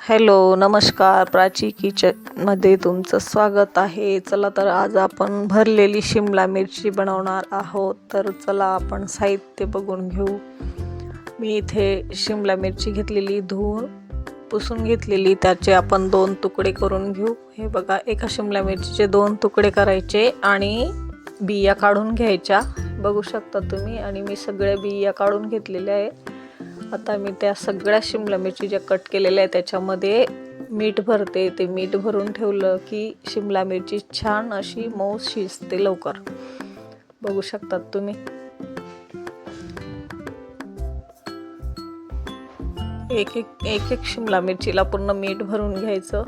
Hello नमस्कार, प्राची किचनमध्ये तुमचं स्वागत आहे. चला तर आज आपण भरलेली शिमला मिरची बनवणार आहोत. तर चला आपण साहित्य बघून घेऊ. मी इथे शिमला मिरची घेतलेली, धुवून पुसून घेतलेली. त्याचे आपण 2 तुकडे करून घेऊ. हे बघा, एका शिमला मिरचीचे 2 तुकडे करायचे आणि बिया काढून घ्यायच्या. बघू शकता तुम्ही. आणि मी सगळ्या बिया काढून घेतलेल्या आहे. आता मी त्या सगळ्या शिमला मिरची ज्या कट केलेल्या आहे त्याच्यामध्ये मीठ भरते. ते मीठ भरून ठेवलं की शिमला मिरची छान अशी मऊ शिजते लवकर. बघू शकतात तुम्ही. एक एक शिमला मिरचीला पूर्ण मीठ भरून घ्यायचं.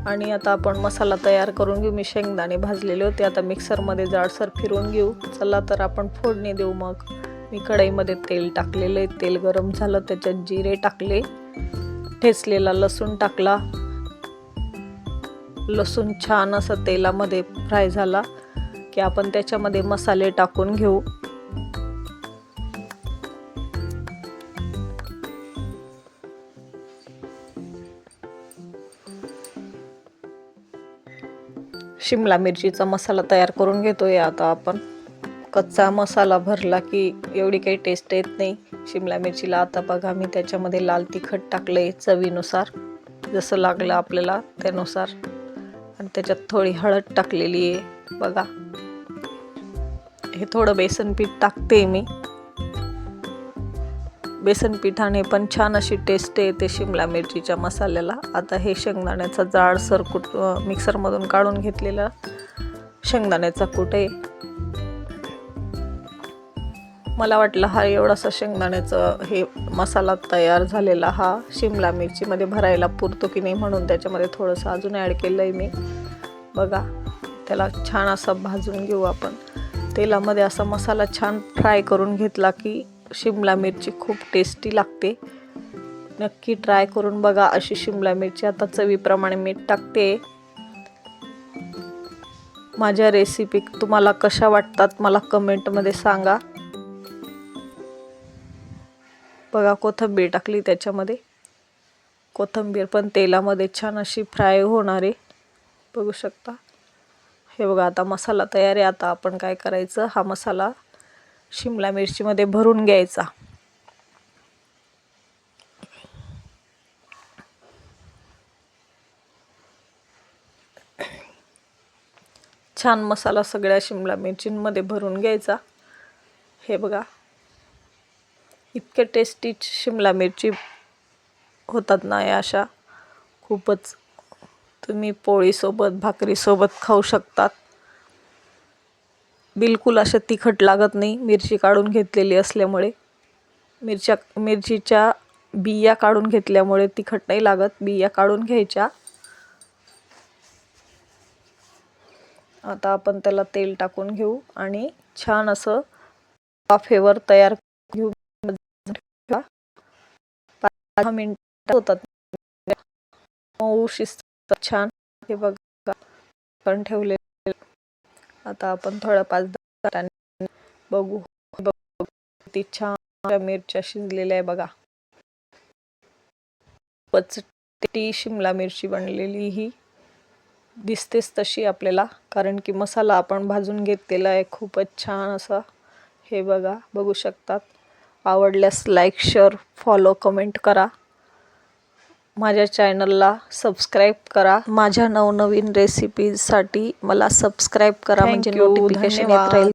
आणि आता आपण मसाला तयार करून घेऊ. मी शेंगदाणे भाजलेले होते, आता मिक्सरमध्ये जाडसर फिरून घेऊ. चला तर आपण फोडणी देऊ. मग मी कढईमध्ये तेल टाकलेले. तेल गरम झालं, त्याच्यात जिरे टाकले, ठेचलेला लसूण टाकला. लसूण छान असं तेलामध्ये फ्राय झाला की आपण त्याच्यामध्ये मसाले टाकून घेऊ. शिमला मिरचीचा मसाला तयार करून घेतोय आता आपण. कच्चा मसाला भरला की एवढी काही टेस्ट येत नाही शिमला मिरचीला. आता बघा, मी त्याच्यामध्ये लाल तिखट टाकले चवीनुसार, जसं लागलं आपल्याला त्यानुसार. आणि त्याच्यात थोडी हळद टाकलेली आहे बघा. हे थोडं बेसन पीठ टाकते मी. बेसन पिठाने पण छान अशी टेस्ट येते शिमला मिरचीच्या मसाल्याला. आता हे शेंगदाण्याचा जाडसर कूट मिक्सरमधून काढून घेतलेला शेंगदाण्याचा कूट आहे. मला वाटलं हा एवढासा शेंगदाण्याचा हे मसाला तयार झालेला हा शिमला मिरचीमध्ये भरायला पुरतो की नाही, म्हणून त्याच्यामध्ये थोडंसं अजून ॲड केलं आहे मी. बघा, त्याला छान असा भाजून घेऊ आपण तेलामध्ये. असा मसाला छान फ्राय करून घेतला की शिमला मिरची खूप टेस्टी लागते. नक्की ट्राय करून बघा अशी शिमला मिरची. आता चवीप्रमाणे मीठ टाकते. माझ्या रेसिपी तुम्हाला कशा वाटतात मला कमेंटमध्ये सांगा. बघा, कोथिंबीर टाकली त्याच्यामध्ये. कोथिंबीर पण तेलामध्ये छान अशी फ्राय होणार आहे. बघू शकता. हे बघा, आता मसाला तयार आहे. आता आपण काय करायचं, हा मसाला शिमला मिरचीमध्ये भरून घ्यायचा. छान मसाला सगळ्या शिमला मिरचींमध्ये भरून घ्यायचा. हे बघा, इतके टेस्टी शिमला मिरची होतात ना या अशा. खूपच. तुम्ही पोळीसोबत भाकरीसोबत खाऊ शकतात. बिलकुल अशा तिखट लागत नाही मिरची काढून घेतलेली असल्यामुळे. मिरचीच्या बिया काढून घेतल्यामुळे तिखट नाही लागत. बिया काढून घ्यायच्या. आता आपण त्याला तेल टाकून घेऊ आणि छान असं वाफेवर तयार घेऊ. 5 मिनिटं होतात. मऊ शिजतात छान. हे बघा, पण ठेवले. आता आपण थोडं 5-10 मिनिटांनी बघू. किती छान मिरच्या शिजलेल्या आहे बघा. ती शिमला मिरची बनलेली ही दिसतेच तशी आपल्याला, कारण की मसाला आपण भाजून घेतलेला आहे खूपच छान असा. हे बघा, बघू शकतात. आवडल्यास लाईक, शेअर, फॉलो, कमेंट करा. माझ्या चॅनलला सबस्क्राईब करा. माझ्या नवनवीन रेसिपीसाठी मला सबस्क्राईब करा, म्हणजे नोटिफिकेशन येत राहील.